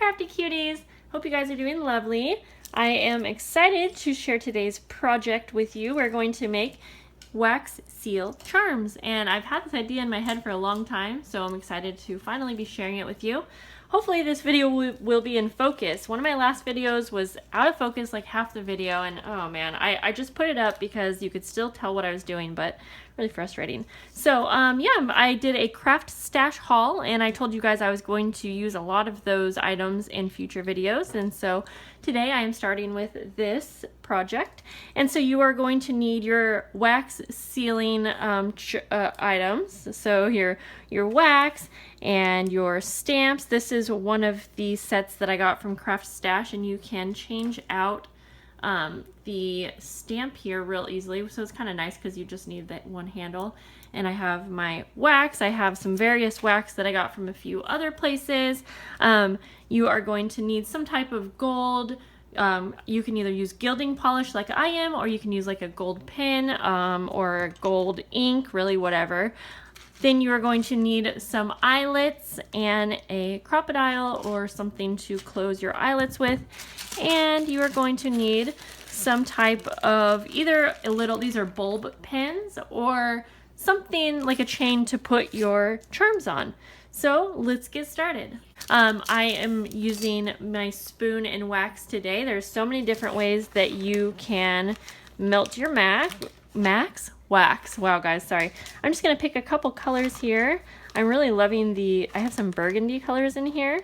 crafty cuties! Hope you guys are doing lovely. I am excited to share today's project with you. We're going to make wax seal charms, and I've had this idea in my head for a long time, so I'm excited to finally be sharing it with you. Hopefully this video will be in focus. One of my last videos was out of focus like half the video, and oh man, I just put it up because you could still tell what I was doing, but really frustrating. So yeah, I did a craft stash haul, and I told you guys I was going to use a lot of those items in future videos, and so today I am starting with this project. And so you are going to need your wax sealing items. So your wax and your stamps. This is one of the sets that I got from Craft Stash, and you can change out the stamp here real easily, so it's kind of nice because you just need that one handle. And I have my wax. I have some various wax that I got from a few other places. You are going to need some type of gold. You can either use gilding polish like I am, or you can use like a gold pen or gold ink, really whatever. Then you are going to need some eyelets and a crocodile or something to close your eyelets with. And you are going to need some type of either a little, these are bulb pins, or something like a chain to put your charms on. So let's get started. I am using my spoon and wax today. There's so many different ways that you can melt your wax. Wow guys, sorry. I'm just gonna pick a couple colors here. I'm really loving I have some burgundy colors in here.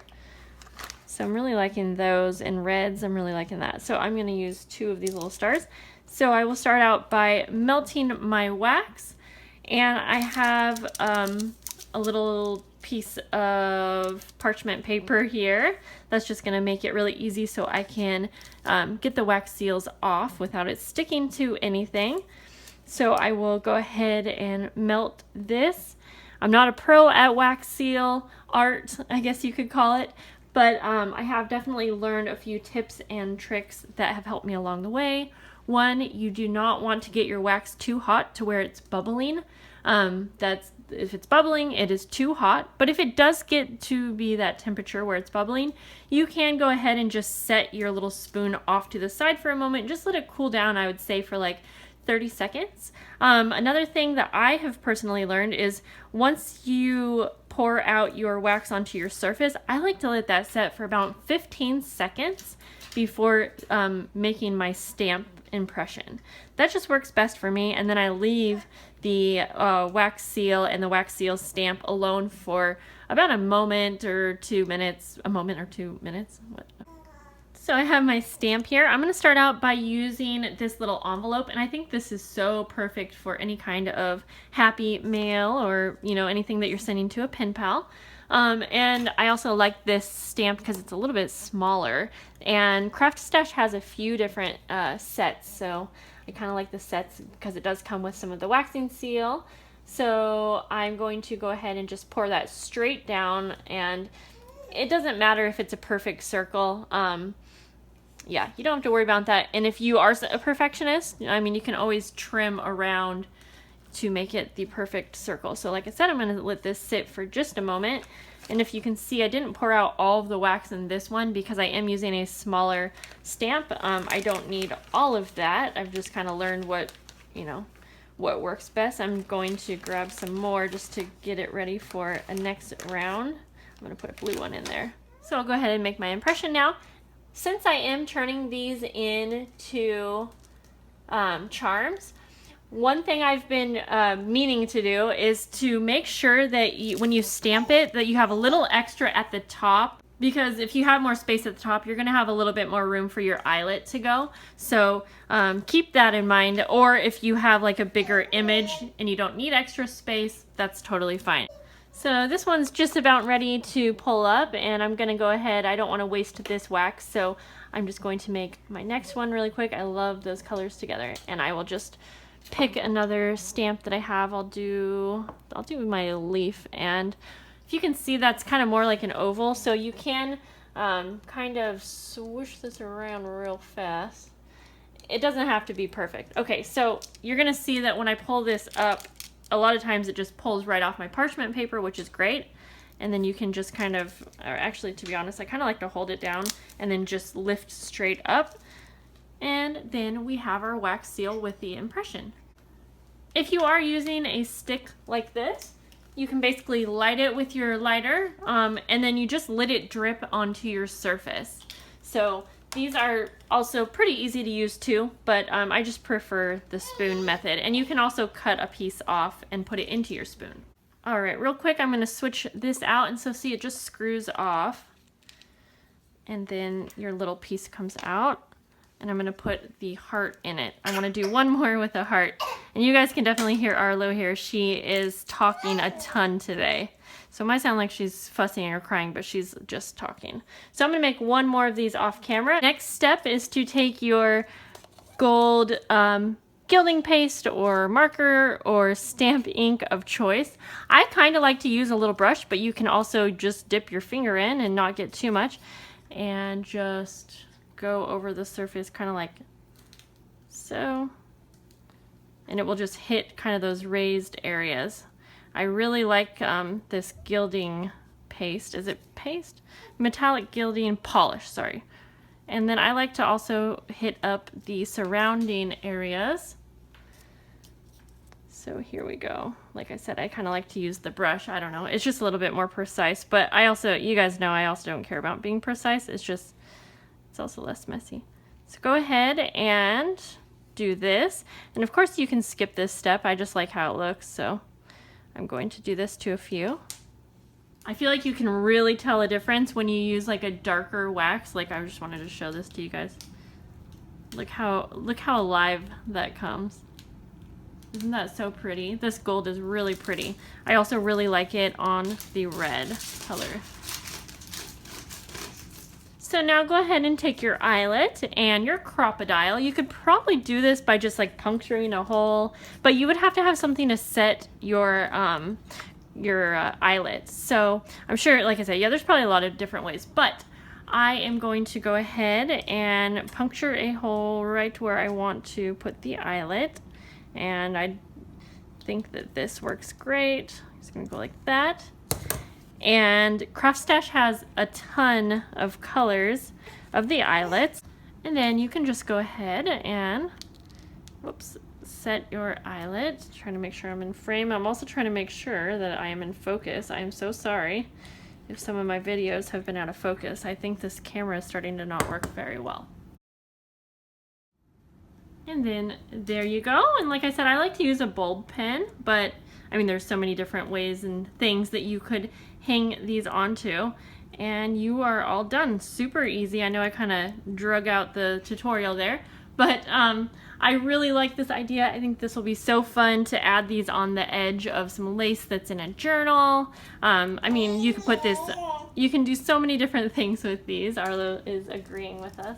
So I'm really liking those, and reds, I'm really liking that. So I'm gonna use 2 of these little stars. So I will start out by melting my wax, and I have a little piece of parchment paper here. That's just gonna make it really easy so I can get the wax seals off without it sticking to anything. So I will go ahead and melt this. I'm not a pro at wax seal art, I guess you could call it, but I have definitely learned a few tips and tricks that have helped me along the way. One, you do not want to get your wax too hot to where it's bubbling. If it's bubbling, it is too hot. But if it does get to be that temperature where it's bubbling, you can go ahead and just set your little spoon off to the side for a moment. Just let it cool down, I would say, for like 30 seconds. Another thing that I have personally learned is once you pour out your wax onto your surface, I like to let that set for about 15 seconds before making my stamp impression. That just works best for me, and then I leave the wax seal and the wax seal stamp alone for about a moment or 2 minutes. What? So I have my stamp here. I'm going to start out by using this little envelope, and I think this is so perfect for any kind of happy mail or, you know, anything that you're sending to a pen pal. And I also like this stamp because it's a little bit smaller, and Craft Stash has a few different sets, so I kind of like the sets because it does come with some of the waxing seal. So I'm going to go ahead and just pour that straight down, and it doesn't matter if it's a perfect circle. Yeah, you don't have to worry about that. And if you are a perfectionist, I mean, you can always trim around to make it the perfect circle. So like I said, I'm going to let this sit for just a moment. And if you can see, I didn't pour out all of the wax in this one because I am using a smaller stamp. I don't need all of that. I've just kind of learned what works best. I'm going to grab some more just to get it ready for a next round. I'm going to put a blue one in there. So I'll go ahead and make my impression now. Since I am turning these into charms, one thing I've been meaning to do is to make sure that when you stamp it, that you have a little extra at the top, because if you have more space at the top, you're going to have a little bit more room for your eyelet to go. So keep that in mind. Or if you have like a bigger image and you don't need extra space, that's totally fine. So this one's just about ready to pull up, and I'm going to go ahead. I don't want to waste this wax, so I'm just going to make my next one really quick. I love those colors together, and I will just pick another stamp that I have. I'll do my leaf, and if you can see, that's kind of more like an oval, so you can kind of swoosh this around real fast. It doesn't have to be perfect. Okay, so you're going to see that when I pull this up, a lot of times it just pulls right off my parchment paper, which is great. and then you can just kind of, or actually to be honest, I kind of like to hold it down and then just lift straight up. And then we have our wax seal with the impression. If you are using a stick like this, you can basically light it with your lighter, and then you just let it drip onto your surface. So these are also pretty easy to use too, but I just prefer the spoon method. And you can also cut a piece off and put it into your spoon. All right, real quick, I'm gonna switch this out, and so see, it just screws off, and then your little piece comes out. And I'm going to put the heart in it. I want to do one more with a heart. And you guys can definitely hear Arlo here. She is talking a ton today. So it might sound like she's fussing or crying, but she's just talking. So I'm going to make one more of these off camera. Next step is to take your gold gilding paste or marker or stamp ink of choice. I kind of like to use a little brush, but you can also just dip your finger in and not get too much. And just go over the surface kind of like so, and it will just hit kind of those raised areas. I really like this gilding paste. Is it paste? Metallic gilding polish, sorry. And then I like to also hit up the surrounding areas. So here we go. Like I said, I kind of like to use the brush. I don't know, it's just a little bit more precise, but I also, you guys know, I also don't care about being precise. It's also less messy. So go ahead and do this. And of course you can skip this step. I just like how it looks, so I'm going to do this to a few. I feel like you can really tell a difference when you use like a darker wax. Like, I just wanted to show this to you guys. Look how alive that comes. Isn't that so pretty? This gold is really pretty. I also really like it on the red color. So now go ahead and take your eyelet and your crocodile. You could probably do this by just like puncturing a hole, but you would have to have something to set your eyelets. So I'm sure, like I said, yeah, there's probably a lot of different ways, but I am going to go ahead and puncture a hole right where I want to put the eyelet. And I think that this works great. I'm just gonna go like that. And Craft Stash has a ton of colors of the eyelets. And then you can just go ahead and, whoops, set your eyelet. Trying to make sure I'm in frame. I'm also trying to make sure that I am in focus. I am so sorry if some of my videos have been out of focus. I think this camera is starting to not work very well. And then there you go. And like I said, I like to use a bulb pen, but I mean, there's so many different ways and things that you could hang these onto, and you are all done. Super easy. I know I kind of drug out the tutorial there, but I really like this idea. I think this will be so fun to add these on the edge of some lace that's in a journal. I mean, you could put this, you can do so many different things with these. Arlo is agreeing with us.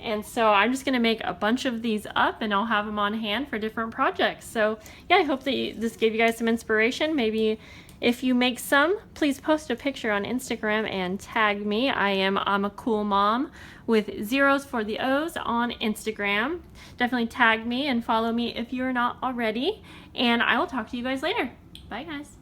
And so I'm just going to make a bunch of these up, and I'll have them on hand for different projects. So yeah, I hope that this gave you guys some inspiration. Maybe if you make some, please post a picture on Instagram and tag me. I'm a cool mom with zeros for the O's on Instagram. Definitely tag me and follow me if you're not already. And I will talk to you guys later. Bye guys.